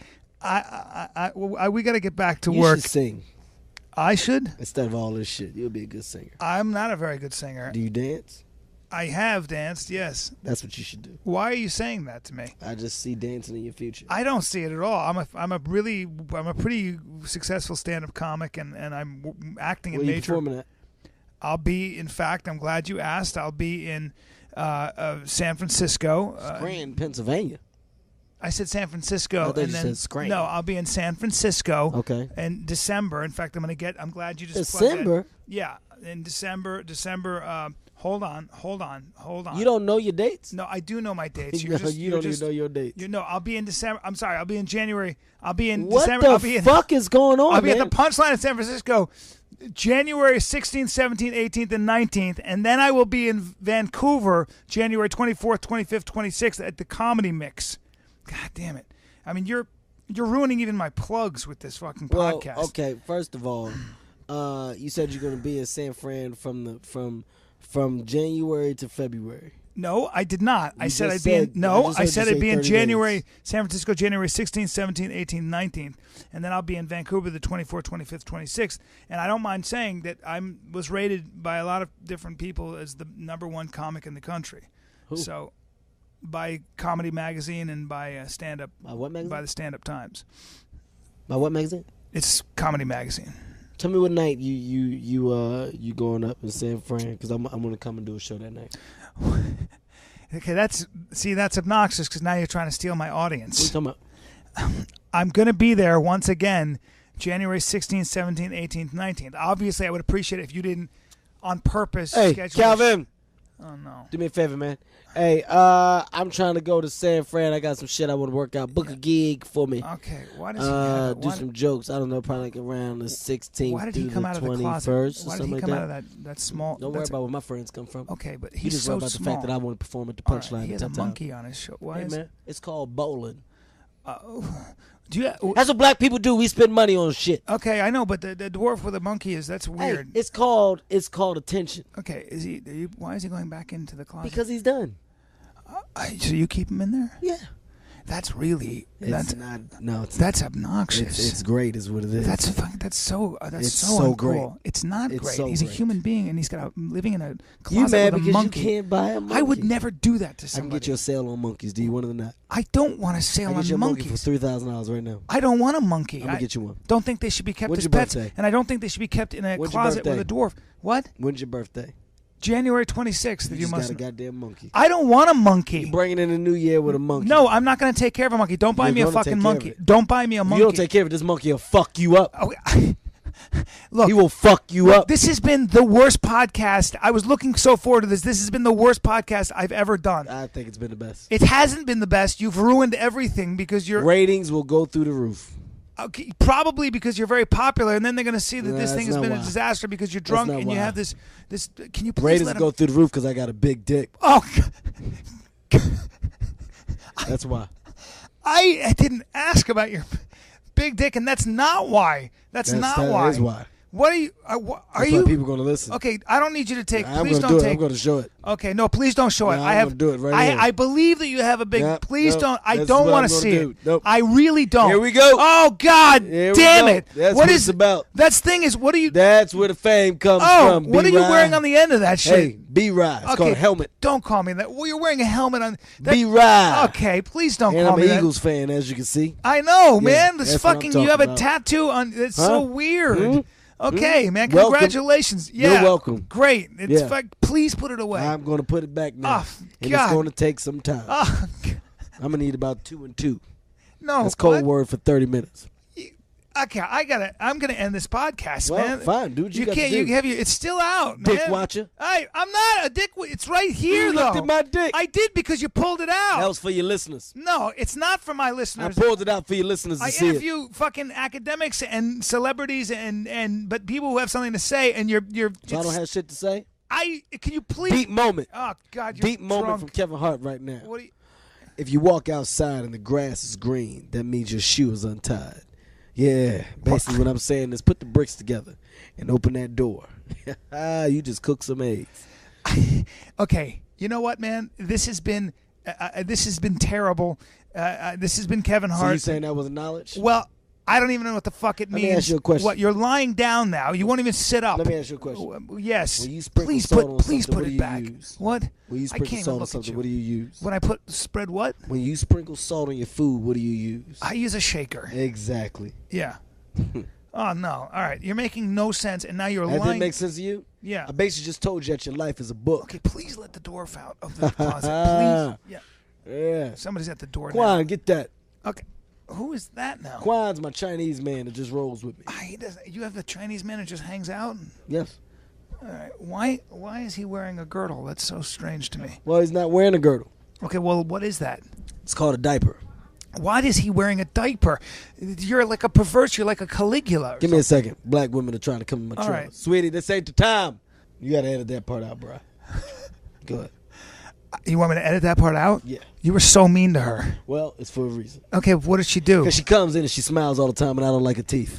Speaker 1: We got to get back to
Speaker 2: You
Speaker 1: work.
Speaker 2: should sing.
Speaker 1: I should?
Speaker 2: Instead of all this shit. You'll be a good singer.
Speaker 1: I'm not a very good singer.
Speaker 2: Do you dance?
Speaker 1: I have danced, yes.
Speaker 2: That's what you should do.
Speaker 1: Why are you saying that to me?
Speaker 2: I just see dancing in your future.
Speaker 1: I don't see it at all. I'm a pretty successful stand-up comic, and I'm acting in
Speaker 2: Where you
Speaker 1: major.
Speaker 2: performing at?
Speaker 1: I'll be, in fact, I'm glad you asked. I'll be in San Francisco.
Speaker 2: Scranton, Pennsylvania.
Speaker 1: I said San Francisco.
Speaker 2: I thought
Speaker 1: and
Speaker 2: you
Speaker 1: then,
Speaker 2: said Scranton.
Speaker 1: No, I'll be in San Francisco.
Speaker 2: Okay.
Speaker 1: In December. In fact, I'm glad you just
Speaker 2: December?
Speaker 1: plugged that. Yeah, in December. Hold on.
Speaker 2: You don't know your dates?
Speaker 1: No, I do know my dates.
Speaker 2: You don't even know your dates.
Speaker 1: I'll be in December. I'm sorry, I'll be in January. I'll be in
Speaker 2: What
Speaker 1: December.
Speaker 2: the fuck is going on,
Speaker 1: I'll be
Speaker 2: man?
Speaker 1: at the Punchline in San Francisco January 16th, 17th, 18th, and 19th. And then I will be in Vancouver January 24th, 25th, 26th at the Comedy Mix. God damn it. I mean, you're ruining even my plugs with this fucking podcast.
Speaker 2: Well, okay, first of all, you said you're going to be in San Fran from January to February.
Speaker 1: No, I did not. I said I'd be in January, San Francisco, January 16th, 17th, 18th, 19th. And then I'll be in Vancouver the 24th, 25th, 26th. And I don't mind saying that I was rated by a lot of different people as the #1 comic in the country.
Speaker 2: Who?
Speaker 1: So, by Comedy Magazine and by stand-up.
Speaker 2: By what magazine?
Speaker 1: By the Stand-Up Times.
Speaker 2: By what magazine?
Speaker 1: It's Comedy Magazine.
Speaker 2: Tell me what night you going up in San Fran, because I'm going to come and do a show that night.
Speaker 1: Okay, that's obnoxious because now you're trying to steal my audience.
Speaker 2: What are you talking about?
Speaker 1: I'm going to be there once again January 16th, 17th, 18th, 19th. Obviously, I would appreciate it if you didn't on purpose schedule.
Speaker 2: Calvin.
Speaker 1: Oh, no.
Speaker 2: Do me a favor, man. Hey, I'm trying to go to San Fran. I got some shit I want to work out. Book a gig for me.
Speaker 1: Okay. Why does he have
Speaker 2: do some jokes. I don't know, probably like around the 16th
Speaker 1: Why did he
Speaker 2: through
Speaker 1: come
Speaker 2: the
Speaker 1: out of the
Speaker 2: 21st
Speaker 1: closet?
Speaker 2: or
Speaker 1: Why did
Speaker 2: something
Speaker 1: he
Speaker 2: like
Speaker 1: come
Speaker 2: that.
Speaker 1: out of that small?
Speaker 2: Don't worry about where my friends come from.
Speaker 1: Okay, but
Speaker 2: You
Speaker 1: he's
Speaker 2: just
Speaker 1: so
Speaker 2: worry about
Speaker 1: small.
Speaker 2: the fact that I want to perform at the
Speaker 1: All right,
Speaker 2: Punchline.
Speaker 1: he has a monkey on his show. Why
Speaker 2: Hey,
Speaker 1: is
Speaker 2: man, it's called bowling.
Speaker 1: Do you?
Speaker 2: That's what black people do. We spend money on shit.
Speaker 1: Okay, I know, but the dwarf with a monkey that's weird.
Speaker 2: Hey, it's called attention.
Speaker 1: Okay, why is he going back into the closet?
Speaker 2: Because he's done.
Speaker 1: So you keep him in there?
Speaker 2: Yeah.
Speaker 1: That's really
Speaker 2: It's not. No, it's
Speaker 1: that's obnoxious.
Speaker 2: It's great, is what it is.
Speaker 1: That's so
Speaker 2: It's
Speaker 1: so
Speaker 2: so
Speaker 1: uncool.
Speaker 2: great.
Speaker 1: It's not
Speaker 2: It's
Speaker 1: great.
Speaker 2: so
Speaker 1: He's a
Speaker 2: great.
Speaker 1: human being, and he's living in a
Speaker 2: You
Speaker 1: closet
Speaker 2: mad
Speaker 1: with a
Speaker 2: because
Speaker 1: monkey.
Speaker 2: you can't buy a monkey?
Speaker 1: I would never do that to
Speaker 2: I can
Speaker 1: somebody.
Speaker 2: get you a sale on monkeys. Do you want it or not?
Speaker 1: I don't want to sail
Speaker 2: I can get you a
Speaker 1: on
Speaker 2: monkey for
Speaker 1: monkeys.
Speaker 2: $3,000 right now.
Speaker 1: I don't want a monkey.
Speaker 2: I'm gonna get you one.
Speaker 1: Don't think they should be kept
Speaker 2: When's
Speaker 1: as
Speaker 2: your
Speaker 1: pets,
Speaker 2: birthday?
Speaker 1: and I don't think they should be kept in a
Speaker 2: When's your
Speaker 1: closet with a
Speaker 2: birthday?
Speaker 1: dwarf. What?
Speaker 2: When's your birthday?
Speaker 1: January 26th.
Speaker 2: You
Speaker 1: If
Speaker 2: just
Speaker 1: must.
Speaker 2: got a goddamn monkey.
Speaker 1: I don't want a monkey.
Speaker 2: You bringing in the new year with a monkey.
Speaker 1: No, I'm not going to take care of a monkey. Don't buy
Speaker 2: You're
Speaker 1: me a
Speaker 2: gonna
Speaker 1: fucking
Speaker 2: take care of
Speaker 1: monkey.
Speaker 2: it.
Speaker 1: Don't buy me a
Speaker 2: If
Speaker 1: monkey.
Speaker 2: you don't take care of it, this monkey will fuck you up.
Speaker 1: Oh, look,
Speaker 2: He will fuck you up.
Speaker 1: this has been the worst podcast. I was looking so forward to this. This has been the worst podcast I've ever done.
Speaker 2: I think it's been the best.
Speaker 1: It hasn't been the best. You've ruined everything because you're
Speaker 2: Ratings will go through the roof.
Speaker 1: okay, probably because you're very popular, and then they're going to see that this
Speaker 2: That's
Speaker 1: thing has
Speaker 2: not
Speaker 1: been a
Speaker 2: why.
Speaker 1: disaster because you're drunk
Speaker 2: not
Speaker 1: and you
Speaker 2: why.
Speaker 1: have this. Can you please
Speaker 2: Ratings
Speaker 1: let him?
Speaker 2: go through the roof because I got a big dick.
Speaker 1: Oh,
Speaker 2: That's why.
Speaker 1: I didn't ask about your big dick, and that's not why. That's not
Speaker 2: that
Speaker 1: why.
Speaker 2: is why.
Speaker 1: What are you? Are
Speaker 2: That's
Speaker 1: you?
Speaker 2: why people going to listen.
Speaker 1: Okay, I don't need you to take.
Speaker 2: I'm
Speaker 1: Please
Speaker 2: going to
Speaker 1: don't
Speaker 2: do it.
Speaker 1: take.
Speaker 2: I'm going to show it.
Speaker 1: Okay, no, please don't show it.
Speaker 2: No,
Speaker 1: I
Speaker 2: I'm
Speaker 1: have.
Speaker 2: gonna do it right here.
Speaker 1: I believe that you have a big.
Speaker 2: Nope,
Speaker 1: please
Speaker 2: nope.
Speaker 1: don't. I
Speaker 2: This is
Speaker 1: don't
Speaker 2: what
Speaker 1: want
Speaker 2: I'm
Speaker 1: to
Speaker 2: gonna
Speaker 1: see
Speaker 2: do.
Speaker 1: it.
Speaker 2: Nope.
Speaker 1: I really don't.
Speaker 2: Here we go.
Speaker 1: Oh God,
Speaker 2: Here we
Speaker 1: damn
Speaker 2: go.
Speaker 1: it!
Speaker 2: That's
Speaker 1: what
Speaker 2: what
Speaker 1: is
Speaker 2: it's about.
Speaker 1: That thing is. What are you?
Speaker 2: That's where the fame comes
Speaker 1: Oh,
Speaker 2: from.
Speaker 1: what are you
Speaker 2: B-Ride.
Speaker 1: wearing on the end of that shit?
Speaker 2: Hey, B-Ride. It's called a helmet.
Speaker 1: Don't call me that. Well, you're wearing a helmet on. That,
Speaker 2: B-Ride.
Speaker 1: Okay, please don't
Speaker 2: And
Speaker 1: call
Speaker 2: I'm
Speaker 1: me
Speaker 2: an Eagles fan, as you can see.
Speaker 1: that. I know,
Speaker 2: Yeah,
Speaker 1: man. This
Speaker 2: that's what I'm
Speaker 1: fucking.
Speaker 2: talking
Speaker 1: You have a
Speaker 2: about.
Speaker 1: tattoo on. It's
Speaker 2: Huh?
Speaker 1: so weird.
Speaker 2: Hmm?
Speaker 1: Okay, man.
Speaker 2: Welcome.
Speaker 1: Congratulations.
Speaker 2: You're
Speaker 1: Yeah.
Speaker 2: welcome.
Speaker 1: Great. It's
Speaker 2: Yeah.
Speaker 1: please put it away.
Speaker 2: I'm going to put it back now.
Speaker 1: Oh,
Speaker 2: and
Speaker 1: God.
Speaker 2: it's going to take some time.
Speaker 1: Oh,
Speaker 2: I'm going to need about 2 and 2.
Speaker 1: no.
Speaker 2: That's code
Speaker 1: what?
Speaker 2: word for 30 minutes.
Speaker 1: Okay, I'm gonna end this podcast,
Speaker 2: Well,
Speaker 1: man.
Speaker 2: fine. Do what you got
Speaker 1: can't.
Speaker 2: to do.
Speaker 1: You have your. It's still out,
Speaker 2: Dick
Speaker 1: man.
Speaker 2: watcher.
Speaker 1: I'm not a dick. It's right here,
Speaker 2: You
Speaker 1: though.
Speaker 2: looked at my dick.
Speaker 1: I did because you pulled it out.
Speaker 2: That was for your listeners.
Speaker 1: No, it's not for my
Speaker 2: I
Speaker 1: listeners.
Speaker 2: pulled it out for your listeners to
Speaker 1: I
Speaker 2: see it.
Speaker 1: interview fucking academics and celebrities and but people who have something to say, and you're.
Speaker 2: So I don't have shit to say?
Speaker 1: Can you please?
Speaker 2: Deep moment.
Speaker 1: Oh God, you're
Speaker 2: Deep moment
Speaker 1: drunk.
Speaker 2: from Kevin Hart right now.
Speaker 1: What do you?
Speaker 2: If you walk outside and the grass is green, that means your shoe is untied. Yeah, basically what I'm saying is put the bricks together and open that door You just cook some eggs.
Speaker 1: Okay, you know what, man? This has been terrible. This has been Kevin Hart.
Speaker 2: So you saying that was knowledge?
Speaker 1: Well, I don't even know what the fuck it means.
Speaker 2: Let me ask you a question.
Speaker 1: What, you're lying down now? You won't even sit up.
Speaker 2: Let me ask you a question.
Speaker 1: Yes.
Speaker 2: When you sprinkle
Speaker 1: please
Speaker 2: salt
Speaker 1: put
Speaker 2: on
Speaker 1: please
Speaker 2: something,
Speaker 1: put
Speaker 2: what
Speaker 1: it
Speaker 2: do you
Speaker 1: back.
Speaker 2: use?
Speaker 1: What?
Speaker 2: When you
Speaker 1: I
Speaker 2: sprinkle
Speaker 1: can't
Speaker 2: salt
Speaker 1: even
Speaker 2: on
Speaker 1: look at
Speaker 2: something,
Speaker 1: you.
Speaker 2: what do you use?
Speaker 1: When I put spread what?
Speaker 2: When you sprinkle salt on your food, what do you use?
Speaker 1: I use a shaker.
Speaker 2: Exactly.
Speaker 1: Yeah. Oh no! All right, you're making no sense, and now you're
Speaker 2: That
Speaker 1: lying.
Speaker 2: didn't make sense to you?
Speaker 1: Yeah.
Speaker 2: I basically just told you that your life is a book.
Speaker 1: Okay, please let the dwarf out of the closet, please. Yeah.
Speaker 2: Yeah.
Speaker 1: Somebody's at the door
Speaker 2: Quan, get that.
Speaker 1: now. Okay. Who is that now?
Speaker 2: Quan's my Chinese man that just rolls with me.
Speaker 1: He doesn't. You have the Chinese man that just hangs out.
Speaker 2: Yes.
Speaker 1: All right. Why is he wearing a girdle? That's so strange to me.
Speaker 2: Well, he's not wearing a girdle.
Speaker 1: Okay. Well, what is that?
Speaker 2: It's called a diaper.
Speaker 1: Why is he wearing a diaper? You're like a perverse. You're like a Caligula.
Speaker 2: Give me a second. Black women are trying to come in my
Speaker 1: All
Speaker 2: trailer.
Speaker 1: right.
Speaker 2: Sweetie, this ain't the time. You got to edit that part out, bro. Good.
Speaker 1: You want me to edit that part out?
Speaker 2: Yeah.
Speaker 1: You were so mean to her.
Speaker 2: Well, it's for a reason.
Speaker 1: Okay. What did she do?
Speaker 2: Because she comes in and she smiles all the time, and I don't like her teeth.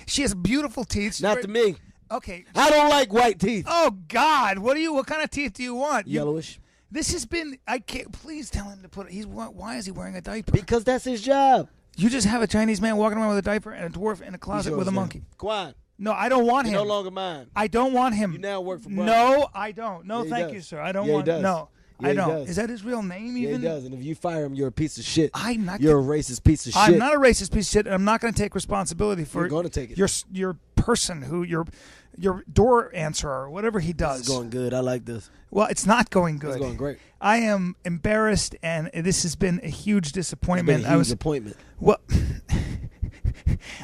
Speaker 1: She has beautiful teeth.
Speaker 2: Not to me.
Speaker 1: Okay.
Speaker 2: I don't like white teeth.
Speaker 1: Oh God! What kind of teeth do you want?
Speaker 2: Yellowish.
Speaker 1: This has been. I can't. Please tell him to put. Why is he wearing a diaper?
Speaker 2: Because that's his job.
Speaker 1: You just have a Chinese man walking around with a diaper and a dwarf in a closet with a monkey.
Speaker 2: Quan.
Speaker 1: No, I don't want him.
Speaker 2: You're no longer mine.
Speaker 1: I don't want him.
Speaker 2: You now work for Bryan.
Speaker 1: No, I don't. No,
Speaker 2: Yeah,
Speaker 1: thank you, sir. I don't
Speaker 2: Yeah, he
Speaker 1: want.
Speaker 2: does.
Speaker 1: No,
Speaker 2: Yeah,
Speaker 1: I
Speaker 2: he
Speaker 1: don't.
Speaker 2: does.
Speaker 1: Is that his real name?
Speaker 2: Yeah,
Speaker 1: Even
Speaker 2: he does. And if you fire him, you're a piece of shit.
Speaker 1: I'm not.
Speaker 2: You're a racist piece of shit.
Speaker 1: I'm not a racist piece of shit. And I'm not going to take responsibility for.
Speaker 2: You're going to take it.
Speaker 1: Your person who your door answerer or whatever he does.
Speaker 2: This is going good. I like this.
Speaker 1: Well, it's not going good.
Speaker 2: It's going great.
Speaker 1: I am embarrassed, and this has been a huge disappointment.
Speaker 2: It's been a huge appointment.
Speaker 1: Well,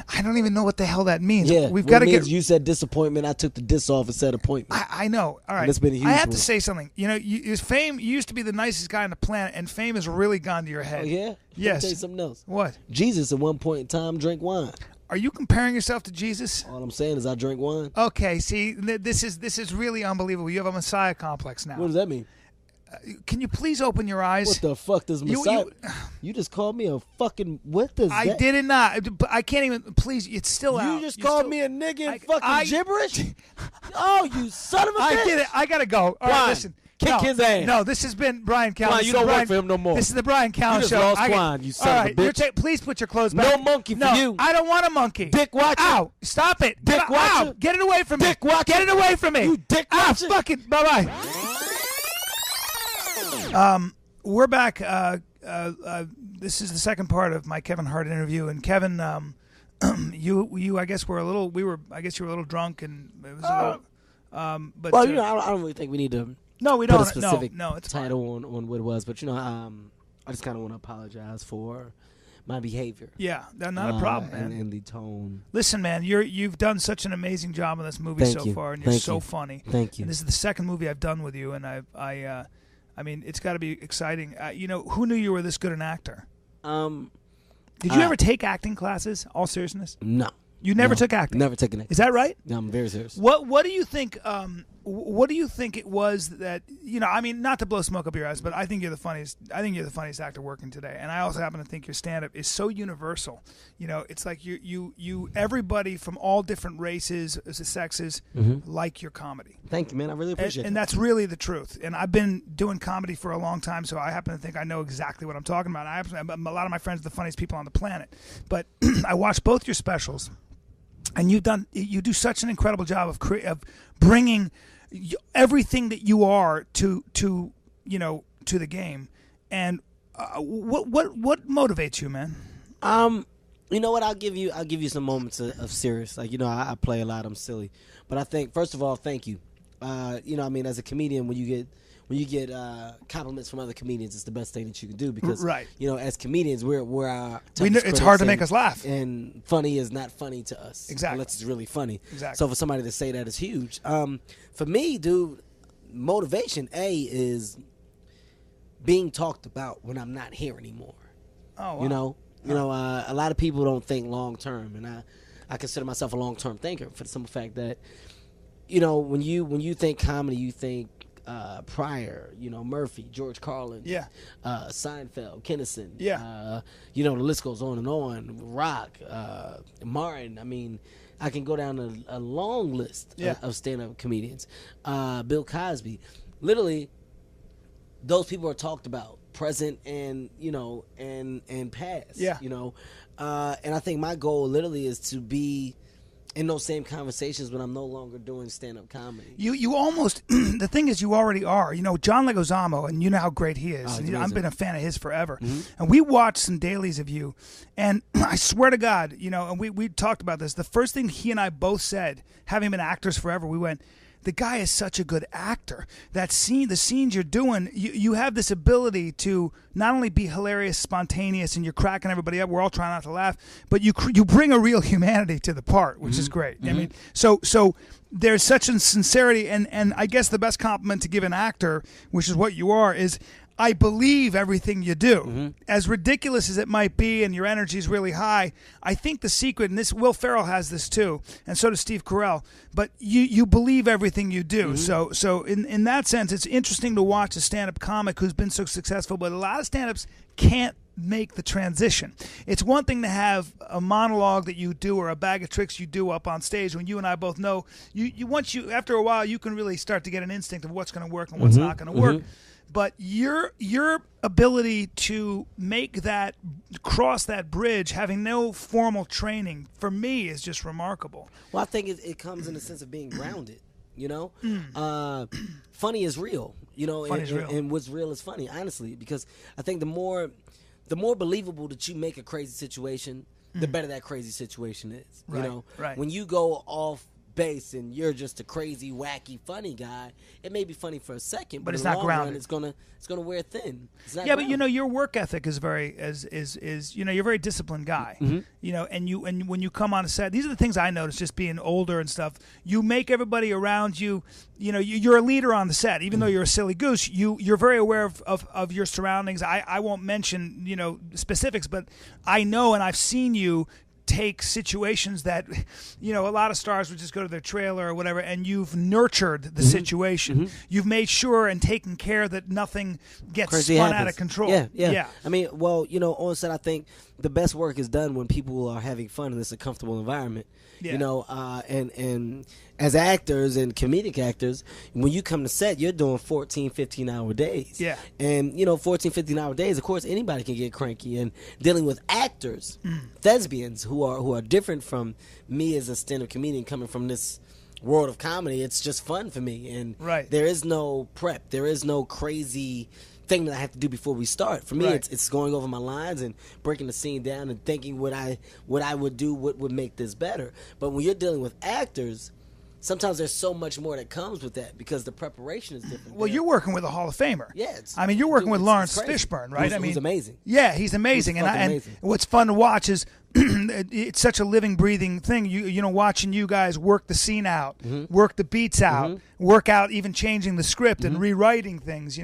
Speaker 1: I don't even know what the hell that means.
Speaker 2: Yeah,
Speaker 1: we've got to get.
Speaker 2: You said disappointment. I took the dis off and said appointment.
Speaker 1: I know. All right.
Speaker 2: And it's been a huge
Speaker 1: I have
Speaker 2: one.
Speaker 1: to say something. You know, Fame. You used to be the nicest guy on the planet, and Fame has really gone to your head.
Speaker 2: Oh, yeah?
Speaker 1: Yes.
Speaker 2: Let me tell you something else.
Speaker 1: What?
Speaker 2: Jesus at one point in time drank wine.
Speaker 1: Are you comparing yourself to Jesus?
Speaker 2: All I'm saying is I drink wine.
Speaker 1: Okay. See, this is really unbelievable. You have a Messiah complex now.
Speaker 2: What does that mean?
Speaker 1: Can you please open your eyes?
Speaker 2: What the fuck does Messiah? You just called me a fucking. What does
Speaker 1: I
Speaker 2: that?
Speaker 1: did not. But I can't even. Please, it's still out.
Speaker 2: You just called me a nigga and fucking
Speaker 1: I-
Speaker 2: gibberish? Oh, you son of a bitch.
Speaker 1: I did it. I gotta go. All right,
Speaker 2: Quan,
Speaker 1: listen.
Speaker 2: kick
Speaker 1: no,
Speaker 2: his ass.
Speaker 1: No, this has been Bryan Callen.
Speaker 2: Quan, you don't work for him no more.
Speaker 1: This is the Bryan Callen
Speaker 2: You just
Speaker 1: Show.
Speaker 2: lost Quan, you son
Speaker 1: all
Speaker 2: of a
Speaker 1: right,
Speaker 2: bitch.
Speaker 1: please put your clothes
Speaker 2: No
Speaker 1: back.
Speaker 2: monkey for
Speaker 1: no,
Speaker 2: you.
Speaker 1: I don't want a monkey.
Speaker 2: Dick watcher.
Speaker 1: Ow! Stop it.
Speaker 2: Dick
Speaker 1: Ow!
Speaker 2: watcher.
Speaker 1: Get it away from me.
Speaker 2: Dick watcher.
Speaker 1: Get it away from me.
Speaker 2: You dick watcher.
Speaker 1: Fuck it. Bye bye. We're back. This is the second part of my Kevin Hart interview, and Kevin, you I guess I guess you were a little drunk, and it was a little. But
Speaker 2: Well, I don't really think we need to
Speaker 1: no, we
Speaker 2: put
Speaker 1: don't.
Speaker 2: a specific
Speaker 1: no, it's fine.
Speaker 2: title on what it was, but I just kind of want to apologize for my behavior.
Speaker 1: Yeah, not a problem, man.
Speaker 2: And the tone.
Speaker 1: Listen, man, you've done such an amazing job on this movie
Speaker 2: Thank
Speaker 1: so
Speaker 2: you.
Speaker 1: far, and you're
Speaker 2: Thank
Speaker 1: so
Speaker 2: you.
Speaker 1: funny.
Speaker 2: Thank you.
Speaker 1: And this is the second movie I've done with you, and I mean, it's got to be exciting. Who knew you were this good an actor? Did you ever take acting classes? All seriousness,
Speaker 2: No.
Speaker 1: you never
Speaker 2: No.
Speaker 1: took acting.
Speaker 2: Never taken it.
Speaker 1: Is that right?
Speaker 2: No, I'm very serious.
Speaker 1: What do you think? What do you think it was that I mean, not to blow smoke up your ass, but I think you're the funniest. I think you're the funniest actor working today, and I also happen to think your stand-up is so universal. It's like you everybody from all different races, sexes, like your comedy.
Speaker 2: Thank you, man. I really appreciate it.
Speaker 1: And that's really the truth. And I've been doing comedy for a long time, so I happen to think I know exactly what I'm talking about. A lot of my friends are the funniest people on the planet. But I watched both your specials, and you do such an incredible job of bringing everything that you are to the game. And what motivates you, man?
Speaker 2: You know what? I'll give you some moments of serious. Like, I play a lot. I'm silly, but I think first of all, thank you. I mean, as a comedian, when you get compliments from other comedians, it's the best thing that you can do because,
Speaker 1: right.
Speaker 2: As comedians, we're our
Speaker 1: it's hard to make us laugh,
Speaker 2: and funny is not funny to us.
Speaker 1: Exactly,
Speaker 2: unless it's really funny.
Speaker 1: Exactly.
Speaker 2: So for somebody to say that is huge. For me, dude, motivation is being talked about when I'm not here anymore.
Speaker 1: Oh, wow.
Speaker 2: A lot of people don't think long term, and I consider myself a long term thinker for the simple fact that, when you think comedy, you think Pryor, Murphy, George Carlin, Seinfeld, Kinnison, the list goes on and on. Rock, Martin. I mean, I can go down a long list of stand-up comedians. Bill Cosby. Literally, those people are talked about, present and and past.
Speaker 1: Yeah.
Speaker 2: And I think my goal literally is to be in those same conversations when I'm no longer doing stand-up comedy.
Speaker 1: You almost the thing is you already are. John Leguizamo, and you know how great he is. I've been a fan of his forever. Mm-hmm. And we watched some dailies of you, and I swear to God, and we talked about this. The first thing he and I both said, having been actors forever, we went, the guy is such a good actor. That scene, the scenes you're doing, you have this ability to not only be hilarious, spontaneous, and you're cracking everybody up. We're all trying not to laugh, but you bring a real humanity to the part, which is great. Mm-hmm. I mean, so there's such a sincerity, and I guess the best compliment to give an actor, which is what you are, is I believe everything you do. Mm-hmm. As ridiculous as it might be and your energy is really high, I think the secret, and this Will Ferrell has this too, and so does Steve Carell, but you believe everything you do. Mm-hmm. So in that sense, it's interesting to watch a stand-up comic who's been so successful, but a lot of stand-ups can't make the transition. It's one thing to have a monologue that you do or a bag of tricks you do up on stage when you and I both know, after a while, you can really start to get an instinct of what's going to work and what's not going to work. But your ability to cross that bridge, having no formal training, for me is just remarkable.
Speaker 2: Well, I think it comes in the sense of being grounded. Funny is real. Funny is real. And what's real is funny, honestly, because I think the more believable that you make a crazy situation, the better that crazy situation is.
Speaker 1: Right.
Speaker 2: When you go off base and you're just a crazy, wacky, funny guy, it may be funny for a second, but
Speaker 1: it's
Speaker 2: in the
Speaker 1: not
Speaker 2: long
Speaker 1: grounded.
Speaker 2: Run, it's gonna wear thin.
Speaker 1: Yeah, grounded. But your work ethic is you're a very disciplined guy. Mm-hmm. And when you come on a set, these are the things I notice just being older and stuff. You make everybody around you. You're a leader on the set, even though you're a silly goose. You're very aware of your surroundings. I won't mention specifics, but I know and I've seen you take situations that, a lot of stars would just go to their trailer or whatever, and you've nurtured the situation. Mm-hmm. You've made sure and taken care that nothing gets spun out of control.
Speaker 2: Yeah. I mean, on set, I think the best work is done when people are having fun and it's a comfortable environment. Yeah. And as actors and comedic actors, when you come to set, you're doing 14, 15-hour days.
Speaker 1: Yeah.
Speaker 2: And, 14, 15-hour days, of course, anybody can get cranky. And dealing with actors, thespians who are different from me as a stand-up comedian coming from this world of comedy, it's just fun for me. And there is no prep. There is no crazy thing that I have to do before we start. For me, it's going over my lines and breaking the scene down and thinking what I would do, what would make this better. But when you're dealing with actors, sometimes there's so much more that comes with that because the preparation is different.
Speaker 1: Well, you're working with a Hall of Famer.
Speaker 2: Yeah.
Speaker 1: You're working with Lawrence Fishburne, right?
Speaker 2: Who's amazing.
Speaker 1: Yeah, he's amazing. And what's fun to watch is it's such a living, breathing thing. Watching you guys work the scene out, work the beats out, work out even changing the script and rewriting things.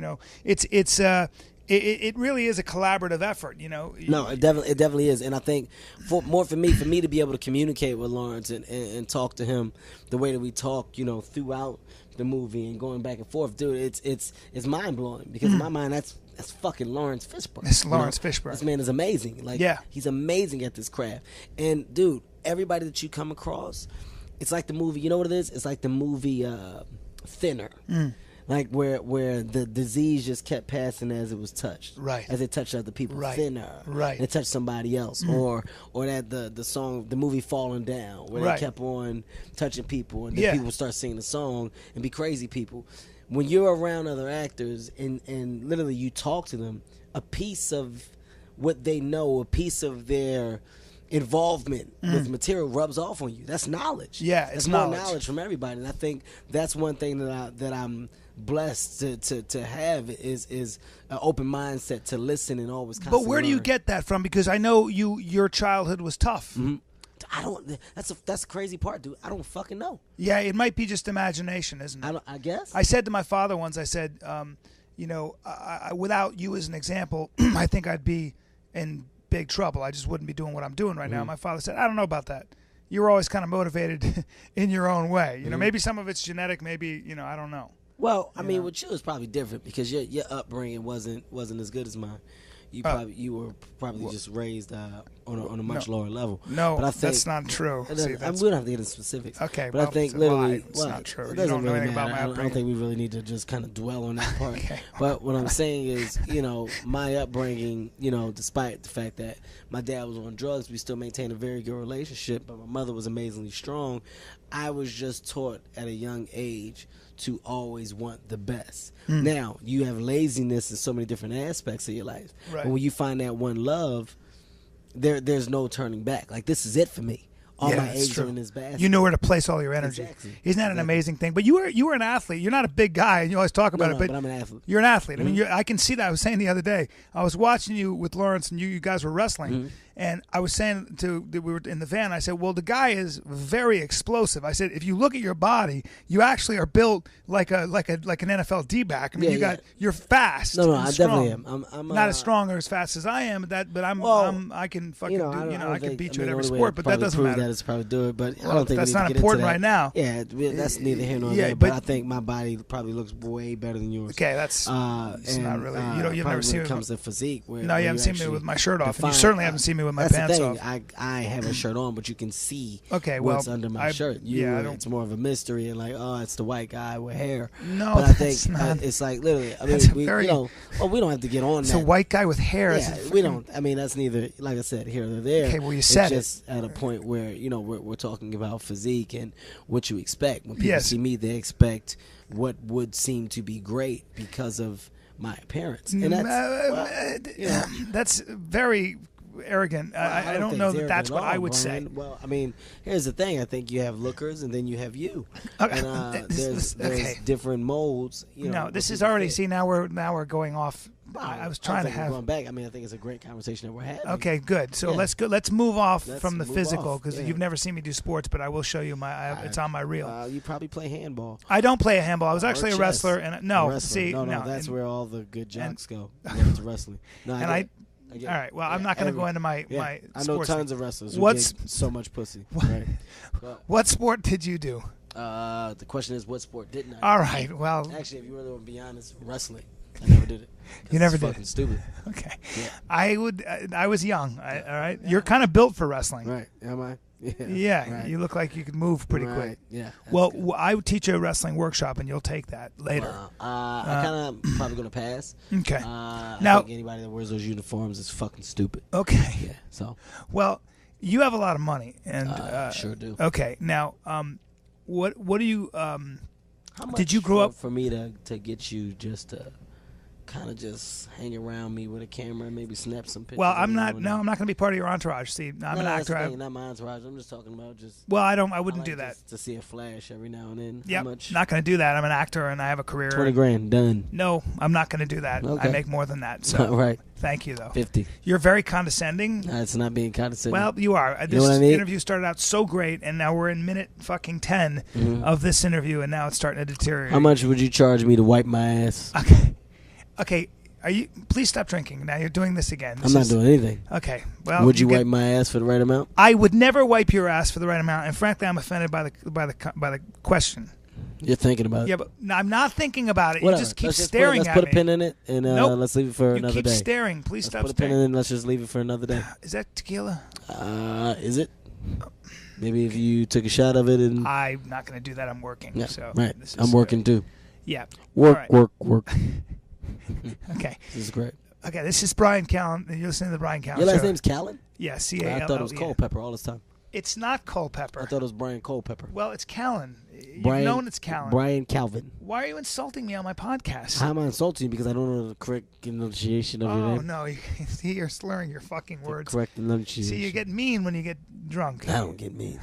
Speaker 1: It really is a collaborative effort,
Speaker 2: No, it definitely is, and I think for me to be able to communicate with Lawrence and talk to him the way that we talk, throughout the movie and going back and forth, dude, it's mind blowing because in my mind that's fucking Lawrence Fishburne.
Speaker 1: It's Lawrence Fishburne.
Speaker 2: This man is amazing. He's amazing at this craft. And dude, everybody that you come across, it's like the movie. You know what it is? It's like the movie Thinner. Like where the disease just kept passing as it was touched,
Speaker 1: right? As
Speaker 2: it touched other people, thinner,
Speaker 1: right?
Speaker 2: And it touched somebody else, or that the movie Falling Down, where they kept on touching people, and then people start singing the song and be crazy people. When you're around other actors and literally you talk to them, a piece of what they know, a piece of their involvement with material rubs off on you. That's knowledge.
Speaker 1: Yeah,
Speaker 2: it's more knowledge from everybody, and I think that's one thing that I'm blessed to have is an open mindset to listen and always constantly
Speaker 1: But where do you
Speaker 2: learn.
Speaker 1: get that from? Because I know your childhood was tough.
Speaker 2: I don't. That's the crazy part, dude. I don't fucking know.
Speaker 1: Yeah, it might be just imagination, isn't it?
Speaker 2: I guess.
Speaker 1: I said to my father once, I said, without you as an example, I think I'd be in big trouble. I just wouldn't be doing what I'm doing right now. My father said, I don't know about that. You were always kind of motivated in your own way. Maybe some of it's genetic, maybe, I don't know.
Speaker 2: Well, I mean, with you it's probably different because your upbringing wasn't as good as mine. You were probably just raised on a much lower level.
Speaker 1: No,
Speaker 2: but I think
Speaker 1: that's not true.
Speaker 2: we don't have to get into specifics.
Speaker 1: Okay,
Speaker 2: but I think literally,
Speaker 1: it's not true.
Speaker 2: It doesn't really
Speaker 1: about
Speaker 2: matter.
Speaker 1: my
Speaker 2: I don't think we really need to just kind of dwell on that part.
Speaker 1: Okay.
Speaker 2: But what I'm saying is, my upbringing, despite the fact that my dad was on drugs, we still maintained a very good relationship. But my mother was amazingly strong. I was just taught at a young age to always want the best. Now, you have laziness in so many different aspects of your life.
Speaker 1: Right.
Speaker 2: But when you find that one love, there's no turning back. Like, this is it for me. All my eggs are in this basket.
Speaker 1: You know where to place all your energy.
Speaker 2: Exactly.
Speaker 1: Isn't that an amazing thing? But you were an athlete. You're not a big guy, and you always talk about it. But
Speaker 2: I'm an athlete.
Speaker 1: You're an athlete. I mean, I can see that. I was saying the other day, I was watching you with Lawrence, and you guys were wrestling. And I was saying we were in the van, I said, well, the guy is very explosive. I said, if you look at your body, you actually are built like an NFL D-back. I mean, you're fast.
Speaker 2: No, I
Speaker 1: strong.
Speaker 2: definitely am. I'm
Speaker 1: not as strong or as fast as I am, but I can fucking I can beat you at every sport, but that doesn't matter.
Speaker 2: That is probably do it, but I don't think
Speaker 1: that's
Speaker 2: we need
Speaker 1: not
Speaker 2: to get
Speaker 1: important
Speaker 2: into that
Speaker 1: right now.
Speaker 2: Yeah, that's neither here nor there. But I think my body probably looks way better than yours.
Speaker 1: Okay, that's it's not really. You've never seen me.
Speaker 2: When it comes to physique,
Speaker 1: no, you haven't seen me with my shirt off, and you certainly haven't seen me with my pants off.
Speaker 2: I have a shirt on, but you can see
Speaker 1: what's
Speaker 2: under my shirt. It's more of a mystery, and it's the white guy with hair.
Speaker 1: No,
Speaker 2: but I think it's like literally. I mean, we don't have to get on that.
Speaker 1: It's a white guy with hair.
Speaker 2: Yeah, we don't. I mean, that's neither. Like I said, here or there.
Speaker 1: Okay, well, you said
Speaker 2: it's just at a point where we're talking about physique and what you expect. When people see me, they expect what would seem to be great because of my appearance, and
Speaker 1: that's very arrogant. I don't know that's what I would say.
Speaker 2: Well, I mean, here's the thing. I think you have lookers, and then you have you.
Speaker 1: Okay.
Speaker 2: And there's different molds.
Speaker 1: No, this is already. See, now we're going off. I was trying to have
Speaker 2: going back. I mean, I think it's a great conversation that we're having.
Speaker 1: Okay, good. So let's move off from the physical because you've never seen me do sports, but I will show you it's on my reel.
Speaker 2: You probably play handball.
Speaker 1: I don't play a handball. I was actually a wrestler, and
Speaker 2: that's where all the good jocks go. It's wrestling.
Speaker 1: All right. Well, I'm not going to go into my
Speaker 2: I know tons of wrestlers who get so much pussy. Right.
Speaker 1: What sport did you do?
Speaker 2: The question is, what sport didn't I?
Speaker 1: All right. Well,
Speaker 2: actually, if you really want to be honest, wrestling. I never did it.
Speaker 1: You never did.
Speaker 2: Fucking stupid.
Speaker 1: Okay.
Speaker 2: Yeah.
Speaker 1: I was young. All right. You're kind of built for wrestling.
Speaker 2: Right. Am I?
Speaker 1: Yeah.
Speaker 2: Right.
Speaker 1: You look like you could move pretty quick.
Speaker 2: Yeah.
Speaker 1: Well, I would teach you a wrestling workshop, and you'll take that later.
Speaker 2: I kind of probably gonna pass.
Speaker 1: Okay.
Speaker 2: I
Speaker 1: now,
Speaker 2: think anybody that wears those uniforms is fucking stupid.
Speaker 1: Okay.
Speaker 2: Yeah. So.
Speaker 1: Well, you have a lot of money, and
Speaker 2: sure do.
Speaker 1: Okay. Now, what do you
Speaker 2: How much
Speaker 1: did you grow up
Speaker 2: for me to get you just to kind of just hang around me with a camera and maybe snap some pictures?
Speaker 1: Well, I'm not going to be part of your entourage. See, I'm an actor.
Speaker 2: Not my entourage. I'm just talking about just.
Speaker 1: Well, I wouldn't do that.
Speaker 2: To see a flash every now and then.
Speaker 1: Yeah, not going to do that. I'm an actor and I have a career.
Speaker 2: $20,000 done.
Speaker 1: No, I'm not going to do that.
Speaker 2: Okay.
Speaker 1: I make more than that. So
Speaker 2: right.
Speaker 1: Thank you though.
Speaker 2: 50.
Speaker 1: You're very condescending.
Speaker 2: It's not being condescending.
Speaker 1: Well, you are. This interview started out so great, and now we're in minute fucking 10 of this interview, and now it's starting to deteriorate.
Speaker 2: How much would you charge me to wipe my ass?
Speaker 1: Okay. Please stop drinking. Now you're doing this again.
Speaker 2: I'm not doing anything.
Speaker 1: Okay. Well,
Speaker 2: would you wipe my ass for the right amount?
Speaker 1: I would never wipe your ass for the right amount, and frankly, I'm offended by the question.
Speaker 2: You're thinking about it.
Speaker 1: Yeah, but I'm not thinking about it.
Speaker 2: Whatever.
Speaker 1: You just keep staring at me.
Speaker 2: Let's put a pin in it, and let's leave it for another day.
Speaker 1: You keep staring. Please stop
Speaker 2: staring. Put a pin in it, and let's just leave it for another day.
Speaker 1: Is that tequila?
Speaker 2: Is it? Maybe if you took a shot of it and...
Speaker 1: I'm not going to do that. I'm working.
Speaker 2: Yeah,
Speaker 1: so
Speaker 2: right. I'm working too.
Speaker 1: Yeah.
Speaker 2: Work.
Speaker 1: Okay.
Speaker 2: This is great.
Speaker 1: Okay, this is Bryan Callen. You're listening to the Bryan Callen Show.
Speaker 2: Your last name's Callen?
Speaker 1: Yeah, C-A-L-L-E-N.
Speaker 2: I thought it was Culpepper all this time.
Speaker 1: It's not Culpepper.
Speaker 2: I thought it was Bryan Culpepper.
Speaker 1: Well, it's Callen. You've known it's Callen.
Speaker 2: Bryan Calvin.
Speaker 1: Why are you insulting me on my podcast?
Speaker 2: How am I insulting you? Because I don't know the correct enunciation of your name.
Speaker 1: Oh, no. You're slurring your fucking words.
Speaker 2: The correct enunciation.
Speaker 1: See, you get mean when you get drunk.
Speaker 2: I don't get mean.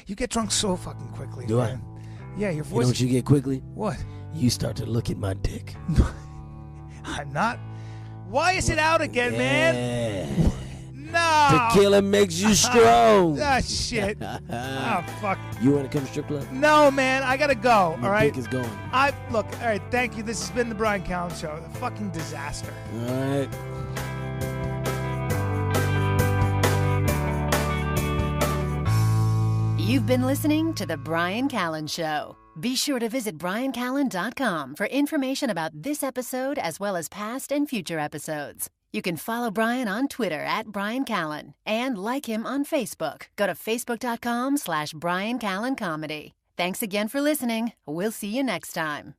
Speaker 1: You get drunk so fucking quickly.
Speaker 2: Do
Speaker 1: man. Yeah, your voice...
Speaker 2: You know what you get quickly?
Speaker 1: What?
Speaker 2: You start to look at my dick.
Speaker 1: I'm not... Why is it out again, man? No.
Speaker 2: Tequila makes you strong.
Speaker 1: Ah, shit. Oh, fuck.
Speaker 2: You want to come to strip club?
Speaker 1: No, man. I got to go, all right?
Speaker 2: Dick is going.
Speaker 1: Look, all right, thank you. This has been the Bryan Callen Show. A fucking disaster.
Speaker 2: All right.
Speaker 3: You've been listening to The Bryan Callen Show. Be sure to visit bryancallen.com for information about this episode as well as past and future episodes. You can follow Bryan on Twitter @Bryan Callen and like him on Facebook. Go to facebook.com/Bryan Callen Comedy. Thanks again for listening. We'll see you next time.